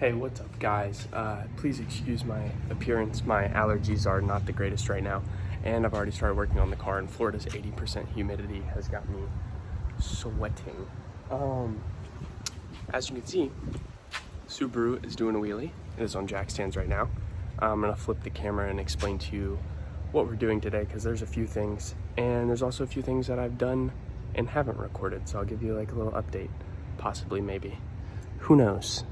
Hey, what's up guys? Please excuse my appearance. My allergies are not the greatest right now, and I've already started working on the car, and Florida's 80% humidity has got me sweating. As you can see, Subaru is doing a wheelie. It is on jack stands right now. I'm gonna flip the camera and explain to you what we're doing today, because there's a few things, and there's also a few things that I've done and haven't recorded, so I'll give you like a little update, possibly, maybe. Who knows?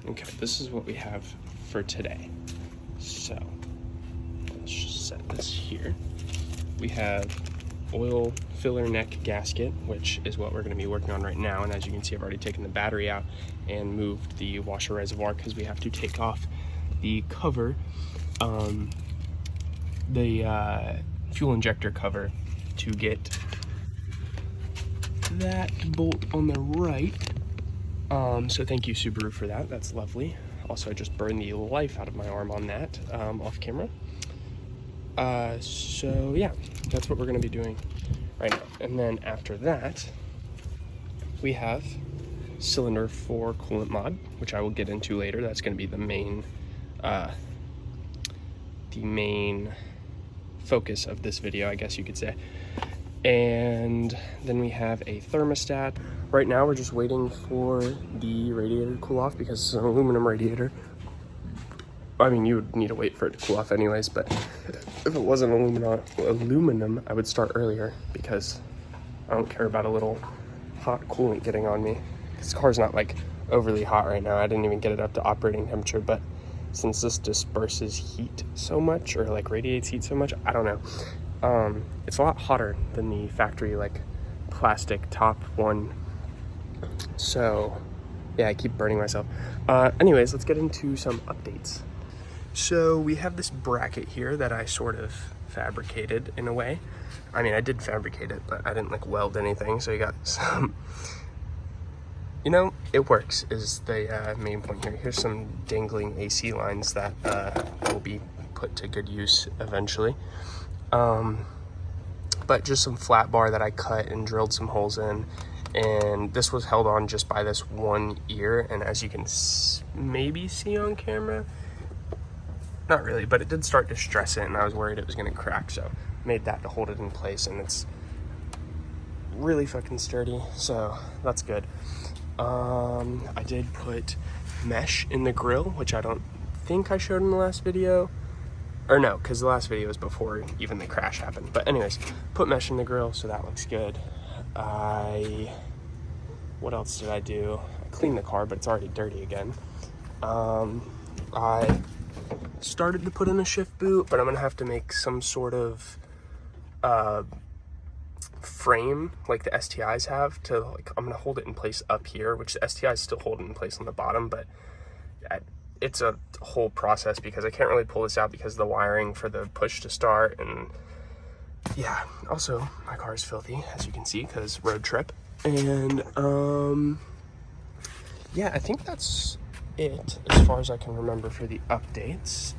Okay, this is what we have for today. So, let's just set this here. We have oil filler neck gasket, which is what we're gonna be working on right now. And as you can see, I've already taken the battery out and moved the washer reservoir because we have to take off the cover, the fuel injector cover, to get that bolt on the right. So thank you, Subaru, for that. That's lovely. Also, I just burned the life out of my arm on that, off camera. So yeah, that's what we're gonna be doing right now. And then after that, we have cylinder 4 coolant mod, which I will get into later. That's gonna be the main focus of this video, I guess you could say. And then we have a thermostat. Right now we're just waiting for the radiator to cool off because it's an aluminum radiator. I mean, you would need to wait for it to cool off anyways, but if it wasn't aluminum, I would start earlier because I don't care about a little hot coolant getting on me. This car's not like overly hot right now. I didn't even get it up to operating temperature, but since this disperses heat so much, or like radiates heat so much, I don't know. It's a lot hotter than the factory like plastic top one. So yeah, I keep burning myself. Anyways, let's get into some updates. So we have this bracket here that I sort of fabricated in a way. I mean, I did fabricate it, but I didn't like weld anything. So you got some, you know, it works is the main point here. Here's some dangling AC lines that will be put to good use eventually. But just some flat bar that I cut and drilled some holes in, and this was held on just by this one ear, and as you can maybe see on camera, not really, but it did start to stress it, and I was worried it was going to crack, so made that to hold it in place, and it's really fucking sturdy, so that's good. I did put mesh in the grill, which I don't think I showed in the last video. Or no, because the last video was before even the crash happened. But anyways, put mesh in the grill, so that looks good. What else did I do? I cleaned the car, but it's already dirty again. I started to put in a shift boot, but I'm gonna have to make some sort of frame like the STIs have to, like, I'm gonna hold it in place up here, which the STIs still hold it in place on the bottom, but it's a whole process because I can't really pull this out because of the wiring for the push to start. And yeah, also my car is filthy, as you can see, because road trip. And yeah, I think that's it as far as I can remember for the updates.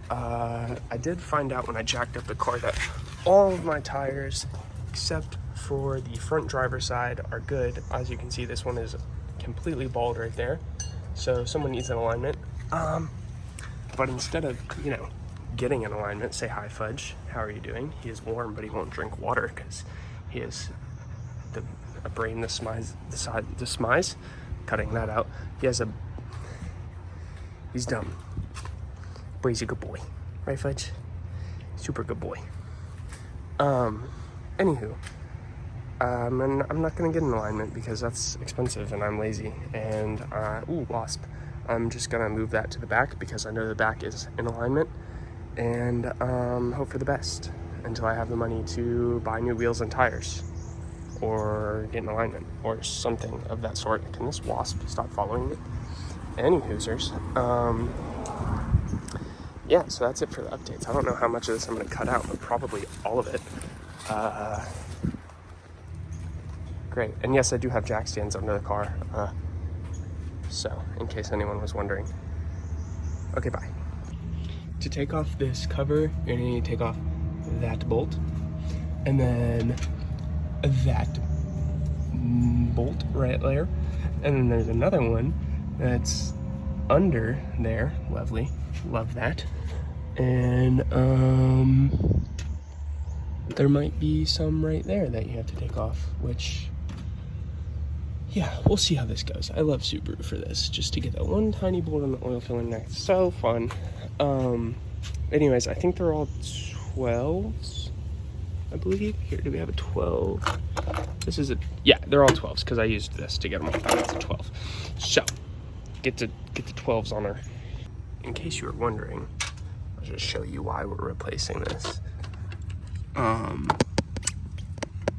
I did find out when I jacked up the car that all of my tires except for the front driver's side are good. As you can see, this one is completely bald right there, so someone needs an alignment. But instead of, you know, getting an alignment, say hi Fudge, how are you doing? He is warm, but he won't drink water because he has a brain the smize, cutting that out. He's dumb, but he's a good boy, right Fudge? Super good boy. Anywho, and I'm not gonna get an alignment because that's expensive and I'm lazy, and ooh, wasp. I'm just gonna move that to the back because I know the back is in alignment, and hope for the best until I have the money to buy new wheels and tires or get an alignment or something of that sort. Can this wasp stop following me? Any hoosers. Yeah, so that's it for the updates. I don't know how much of this I'm gonna cut out, but probably all of it. Great, and yes, I do have jack stands under the car. So, in case anyone was wondering. Okay, bye. To take off this cover, you're gonna need to take off that bolt, and then that bolt right there, and then there's another one that's under there. Lovely, love that. And there might be some right there that you have to take off, which, yeah, we'll see how this goes. I love Subaru for this, just to get that one tiny bolt on the oil filler next. So fun. Anyways, I think they're all 12s, I believe. Here, do we have a 12? This is a, yeah, they're all 12s because I used this to get them. That's a 12. So, get the 12s on her. In case you were wondering, I'll just show you why we're replacing this.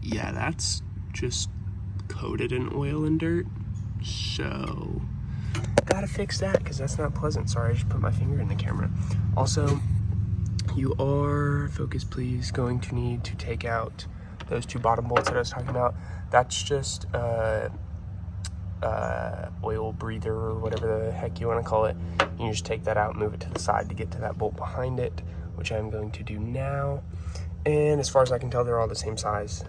Yeah, that's just coated in oil and dirt, so gotta fix that because that's not pleasant. Sorry, I just put my finger in the camera. Also, you are, focus please, going to need to take out those 2 bottom bolts that I was talking about. That's just oil breather or whatever the heck you want to call it. You just take that out, move it to the side to get to that bolt behind it, which I'm going to do now. And as far as I can tell, they're all the same size,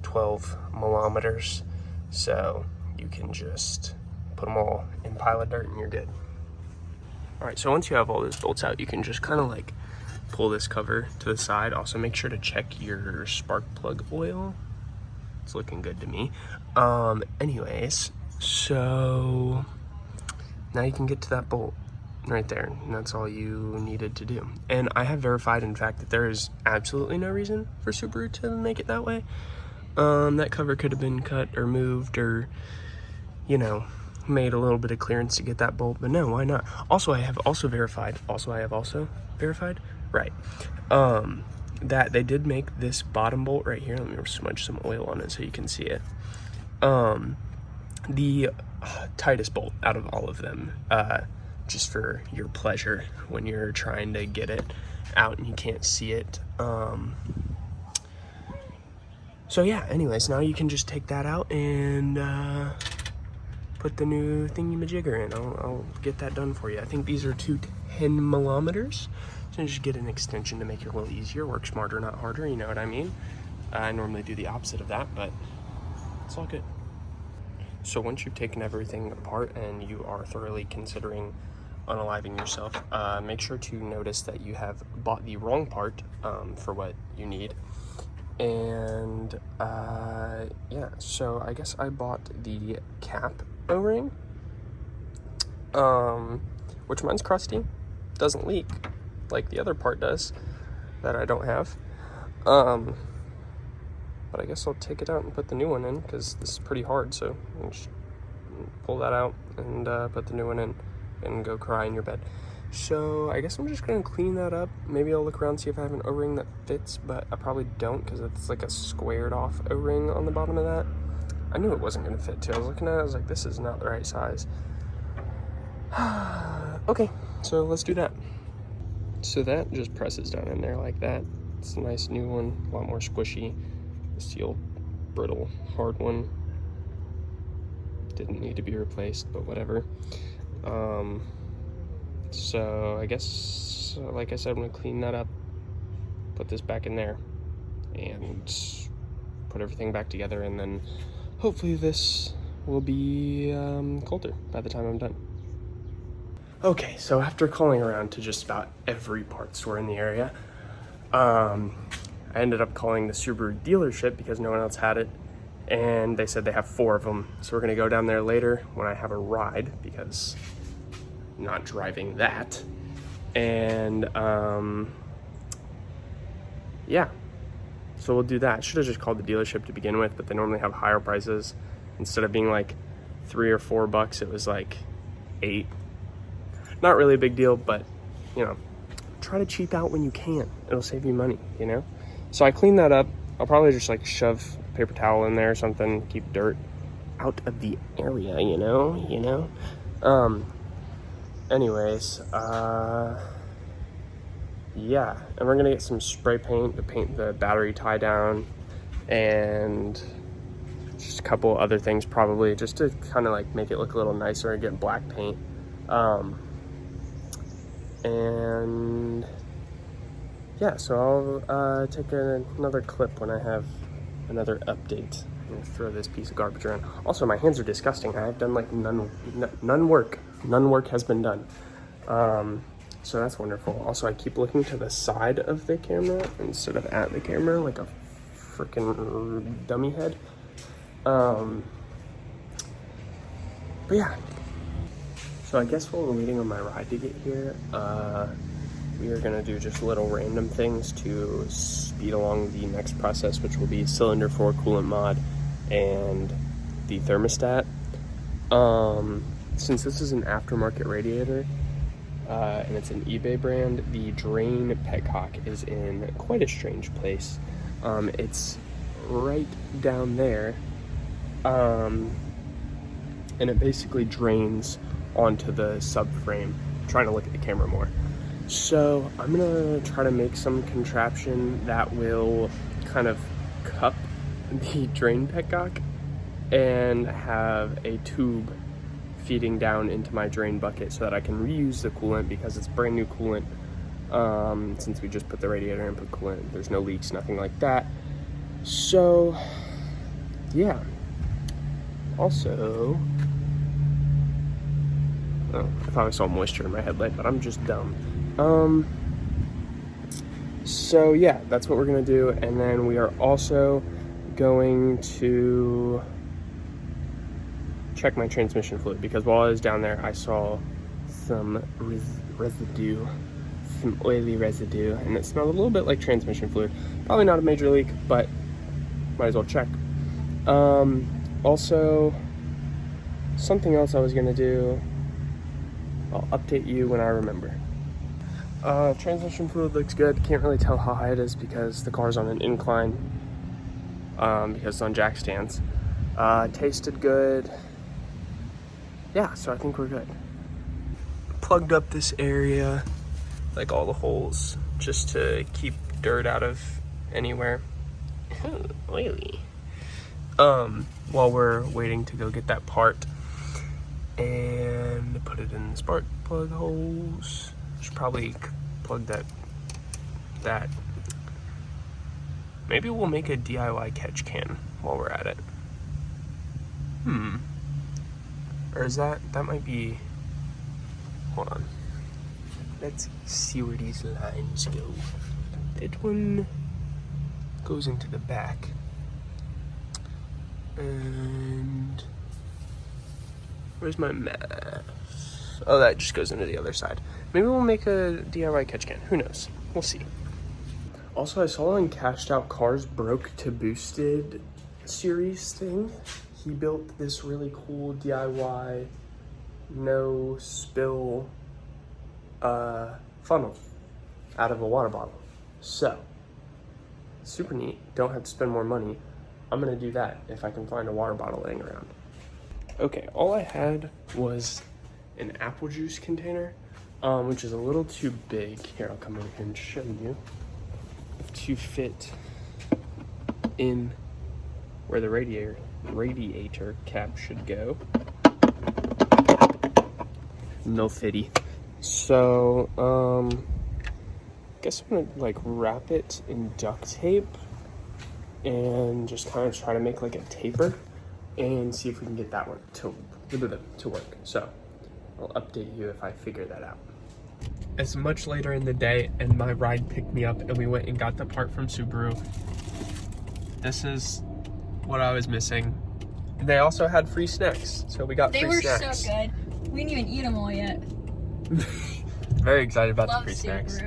12 millimeters. So you can just put them all in a pile of dirt and you're good. All right, so once you have all those bolts out, you can just kind of like pull this cover to the side. Also make sure to check your spark plug oil. It's looking good to me. Anyways, so now you can get to that bolt right there, and that's all you needed to do. And I have verified, in fact, that there is absolutely no reason for Subaru to make it that way. That cover could have been cut or moved or, you know, made a little bit of clearance to get that bolt, but no, why not? Also, I have also verified, right, that they did make this bottom bolt right here. Let me smudge some oil on it so you can see it. The tightest bolt out of all of them, just for your pleasure when you're trying to get it out and you can't see it. So yeah, anyways, now you can just take that out and put the new thingy-majigger in. I'll get that done for you. I think these are 2 10 millimeters. So just get an extension to make it a little easier. Work smarter, not harder, you know what I mean? I normally do the opposite of that, but it's all good. So once you've taken everything apart and you are thoroughly considering unaliving yourself, make sure to notice that you have bought the wrong part for what you need. And yeah, so I guess I bought the cap O-ring, which mine's crusty, doesn't leak like the other part does that I don't have. But I guess I'll take it out and put the new one in because this is pretty hard. So I'll just pull that out and put the new one in and go cry in your bed. So I guess I'm just gonna clean that up. Maybe I'll look around, see if I have an O-ring that fits, but I probably don't because it's like a squared off O-ring on the bottom of that. I knew it wasn't gonna fit too. I was looking at it, I was like, this is not the right size. Okay, so let's do that. So that just presses down in there like that. It's a nice new one, a lot more squishy. The steel, brittle, hard one didn't need to be replaced, but whatever. So I guess, like I said, I'm gonna clean that up, put this back in there, and put everything back together, and then hopefully this will be colder by the time I'm done. Okay, so after calling around to just about every parts store in the area, I ended up calling the Subaru dealership because no one else had it, and they said they have 4 of them. So we're gonna go down there later when I have a ride because I'm not driving that. And yeah, so we'll do that. Should have just called the dealership to begin with, but they normally have higher prices. Instead of being like $3 or $4, it was like $8. Not really a big deal, but you know, try to cheap out when you can. It'll save you money, you know? So I cleaned that up. I'll probably just like shove a paper towel in there or something, keep dirt out of the area, you know? Anyways, yeah, and we're gonna get some spray paint to paint the battery tie down and just a couple other things probably just to kind of like make it look a little nicer and get black paint. And yeah, so I'll take another clip when I have another update. I'm gonna throw this piece of garbage around. Also, my hands are disgusting. I have done like none work none work has been done. So that's wonderful. Also, I keep looking to the side of the camera instead of at the camera like a freaking dummy head. But yeah. So I guess while we're waiting on my ride to get here, we are gonna do just little random things to speed along the next process, which will be cylinder 4 coolant mod and the thermostat. Since this is an aftermarket radiator, and it's an eBay brand, the drain petcock is in quite a strange place. It's right down there, and it basically drains onto the subframe. I'm trying to look at the camera more. So I'm gonna try to make some contraption that will kind of cup the drain petcock and have a tube feeding down into my drain bucket so that I can reuse the coolant, because it's brand new coolant. Since we just put the radiator in, put coolant, there's no leaks, nothing like that. So yeah. Also, oh, I thought I saw moisture in my headlight, but I'm just dumb. So yeah, that's what we're gonna do. And then we are also going to check my transmission fluid, because while I was down there, I saw some residue, some oily residue, and it smelled a little bit like transmission fluid. Probably not a major leak, but might as well check. Also, something else I was gonna do, I'll update you when I remember. Transmission fluid looks good. Can't really tell how high it is because the car's on an incline, because it's on jack stands. Tasted good. Yeah, so I think we're good. Plugged up this area, like all the holes, just to keep dirt out of anywhere. Oily. While we're waiting to go get that part and put it in the spark plug holes. Should probably plug that. Maybe we'll make a DIY catch can while we're at it. Or is that might be, hold on. Let's see where these lines go. That one goes into the back. And where's my map? Oh, that just goes into the other side. Maybe we'll make a DIY catch can. Who knows? We'll see. Also, I saw on Cashed Out Cars Broke to Boosted series thing. He built this really cool DIY no spill funnel out of a water bottle. So, super neat. Don't have to spend more money. I'm gonna do that if I can find a water bottle laying around. Okay, all I had was an apple juice container, which is a little too big. Here, I'll come over here and show you. To fit in where the radiator cap should go. No fitty. So, guess I'm gonna like wrap it in duct tape and just kind of try to make like a taper and see if we can get that one to work. So I'll update you if I figure that out. It's much later in the day and my ride picked me up and we went and got the part from Subaru. This is what I was missing. They also had free snacks, so we got free snacks. They were so good. We didn't even eat them all yet. Very excited about the free snacks.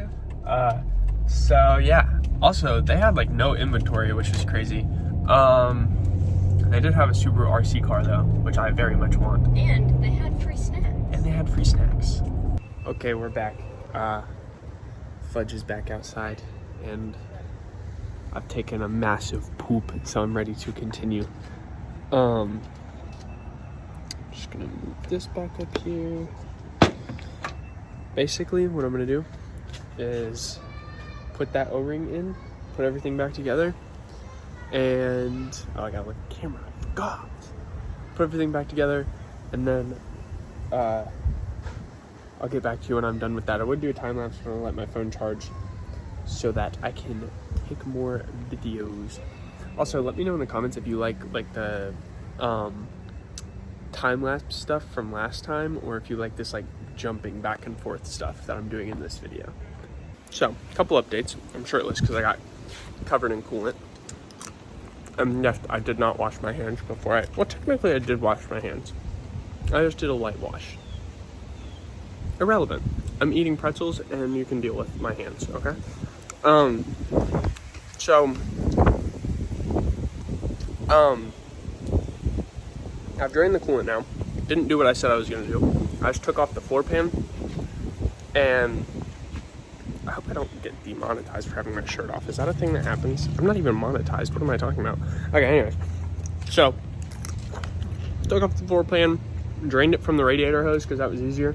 So yeah. Also, they had like no inventory, which is crazy. They did have a Subaru RC car though, which I very much want. And they had free snacks. Okay, we're back. Fudge is back outside, and I've taken a massive poop, so I'm ready to continue. Just gonna move this back up here. Basically, what I'm gonna do is put that O-ring in, put everything back together, and oh, I gotta look at the camera. God, put everything back together, and then I'll get back to you when I'm done with that. I would do a time lapse, but I'll let my phone charge so that I can take more videos. Also, let me know in the comments if you like the time time-lapse stuff from last time, or if you like this like jumping back and forth stuff that I'm doing in this video. So, a couple updates. I'm shirtless because I got covered in coolant. Yes, I did not wash my hands before well, technically I did wash my hands. I just did a light wash. Irrelevant. I'm eating pretzels and you can deal with my hands, okay? I've drained the coolant now. Didn't do what I said I was gonna do. I just took off the floor pan, and I hope I don't get demonetized for having my shirt off. Is that a thing that happens? I'm not even monetized. What am I talking about? Okay, anyways. So, took off the floor pan, drained it from the radiator hose because that was easier.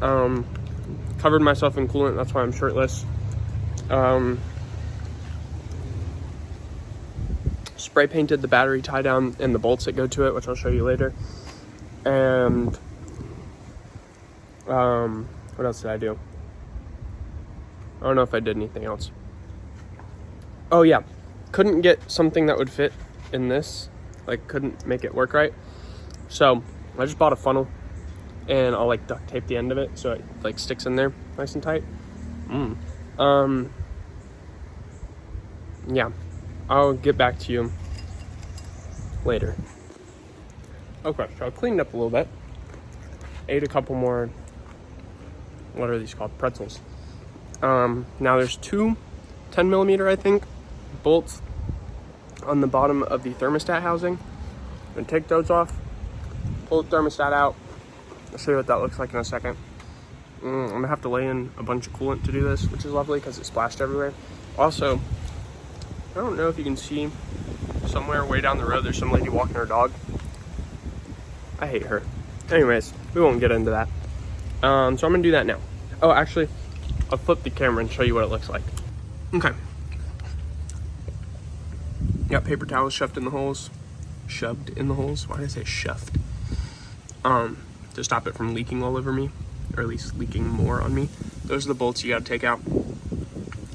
Covered myself in coolant, that's why I'm shirtless. Spray painted the battery tie down and the bolts that go to it, which I'll show you later. And what else did I do? I don't know if I did anything else. Oh yeah, couldn't get something that would fit in this. Like, couldn't make it work right. So I just bought a funnel, and I'll like duct tape the end of it so it like sticks in there nice and tight. Yeah, I'll get back to you later. Okay, so I cleaned up a little bit. Ate a couple more, what are these called? Pretzels. Now there's two 10mm, I think, bolts on the bottom of the thermostat housing. I'm gonna take those off, pull the thermostat out. I'll show you what that looks like in a second. I'm gonna have to lay in a bunch of coolant to do this, which is lovely because it splashed everywhere. Also, I don't know if you can see, somewhere way down the road there's some lady walking her dog. I hate her. Anyways, we won't get into that. So I'm gonna do that now. Oh, actually, I'll flip the camera and show you what it looks like. Okay. Got paper towels shoved in the holes. Shoved in the holes? Why did I say shoved? To stop it from leaking all over me, or at least leaking more on me. Those are the bolts you gotta take out. And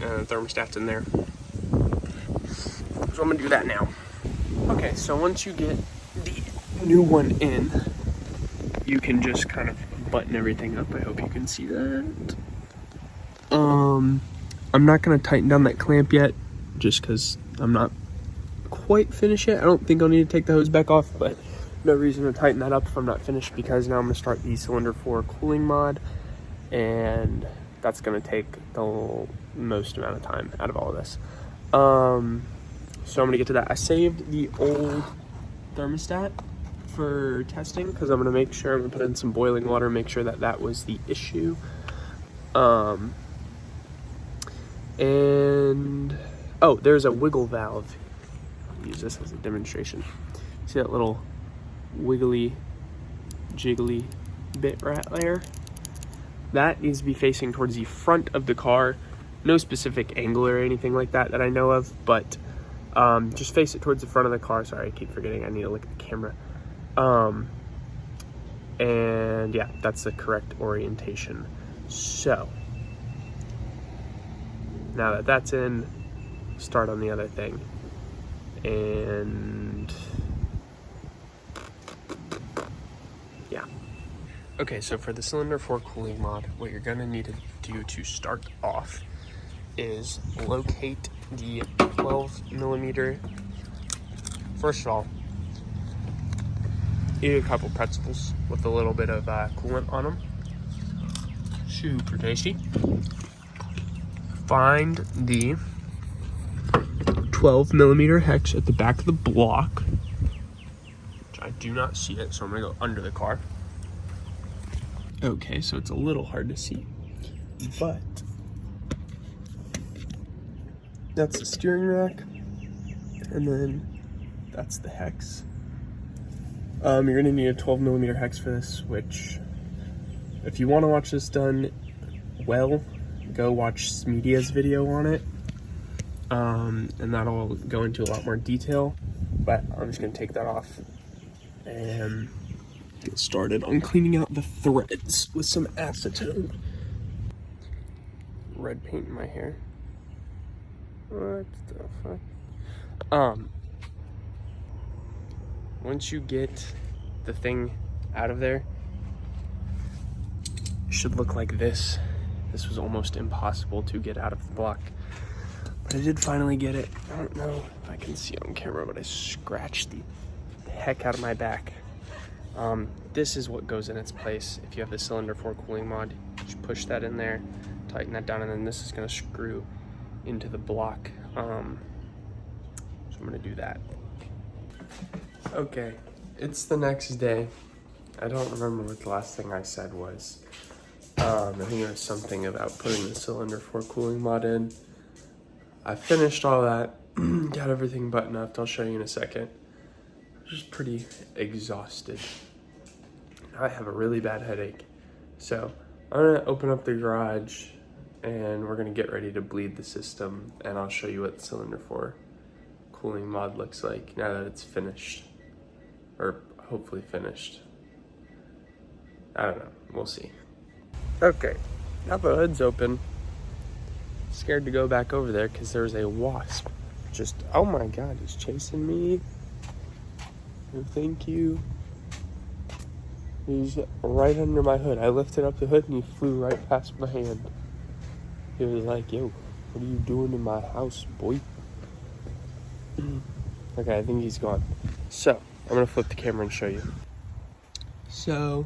the thermostat's in there. So I'm gonna do that now. Okay, so once you get the new one in, you can just kind of button everything up. I hope you can see that. I'm not gonna tighten down that clamp yet, just because I'm not quite finished yet. I don't think I'll need to take the hose back off, but no reason to tighten that up if I'm not finished, because now I'm gonna start the cylinder 4 cooling mod, and that's gonna take the most amount of time out of all of this. So I'm gonna get to that. I saved the old thermostat for testing because I'm gonna make sure, I'm gonna put in some boiling water, make sure that that was the issue. And oh, there's a wiggle valve. I'll use this as a demonstration. See that little wiggly jiggly bit right there? That needs to be facing towards the front of the car. No specific angle or anything like that that I know of, but just face it towards the front of the car. Sorry, I keep forgetting I need to look at the camera. And yeah, that's the correct orientation. So now that that's in, start on the other thing. And yeah. Okay, so for the cylinder 4 cooling mod, what you're gonna need to do to start off is locate the 12mm. First of all, eat a couple pretzels with a little bit of coolant on them. Super tasty. Find the 12mm hex at the back of the block, which I do not see it, so I'm gonna go under the car. Okay, so it's a little hard to see, but that's the steering rack, and then that's the hex. You're gonna need a 12mm hex for this, which, if you want to watch this done well, go watch Smedia's video on it, and that'll go into a lot more detail, but I'm just gonna take that off and get started on cleaning out the threads with some acetone. Red paint in my hair. What the fuck? Once you get the thing out of there, it should look like this. This was almost impossible to get out of the block, but I did finally get it. I don't know if I can see on camera, but I scratched the heck out of my back. This is what goes in its place. If you have the cylinder 4 cooling mod, just push that in there, tighten that down, and then this is gonna screw into the block. So I'm gonna do that. Okay, it's the next day. I don't remember what the last thing I said was. I think it was something about putting the cylinder 4 cooling mod in. I finished all that, got everything buttoned up. I'll show you in a second. Just pretty exhausted. I have a really bad headache. So I'm gonna open up the garage and we're gonna get ready to bleed the system, and I'll show you what the cylinder 4 cooling mod looks like now that it's finished, or hopefully finished. I don't know, we'll see. Okay, now the hood's open. Scared to go back over there because there's a wasp. Just, oh my God, he's chasing me. Oh, thank you. He's right under my hood. I lifted up the hood and he flew right past my hand. He was like, yo, what are you doing in my house, boy? Okay, I think he's gone. So, I'm gonna flip the camera and show you. So,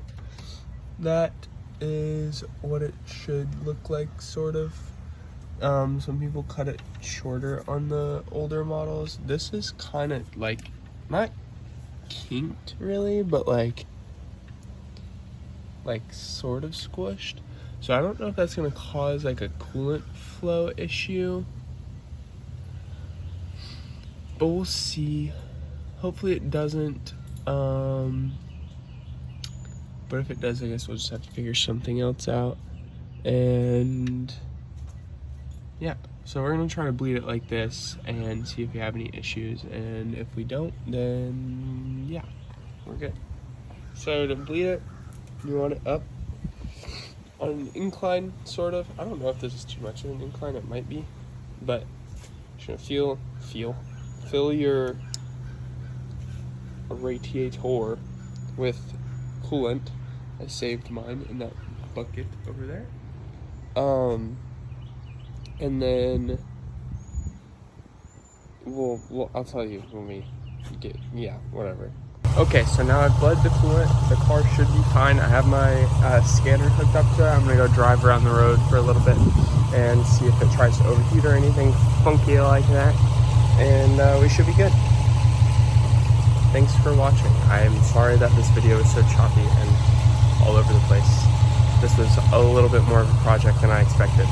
that is what it should look like, sort of. Some people cut it shorter on the older models. This is kind of like, not kinked really, but like sort of squished. So I don't know if that's gonna cause like a coolant flow issue, but we'll see. Hopefully it doesn't. But if it does, I guess we'll just have to figure something else out. And yeah, so we're gonna try to bleed it like this and see if we have any issues. And if we don't, then yeah, we're good. So to bleed it, you want it up on an incline, sort of. I don't know if this is too much of an incline, it might be, but you're gonna fill your radiator with coolant. I saved mine in that bucket over there. And then I'll tell you when we get, yeah, whatever. Okay, so now I've bled the coolant. The car should be fine. I have my scanner hooked up to it. I'm gonna go drive around the road for a little bit and see if it tries to overheat or anything funky like that. And we should be good. Thanks for watching. I'm sorry that this video is so choppy and all over the place. This was a little bit more of a project than I expected.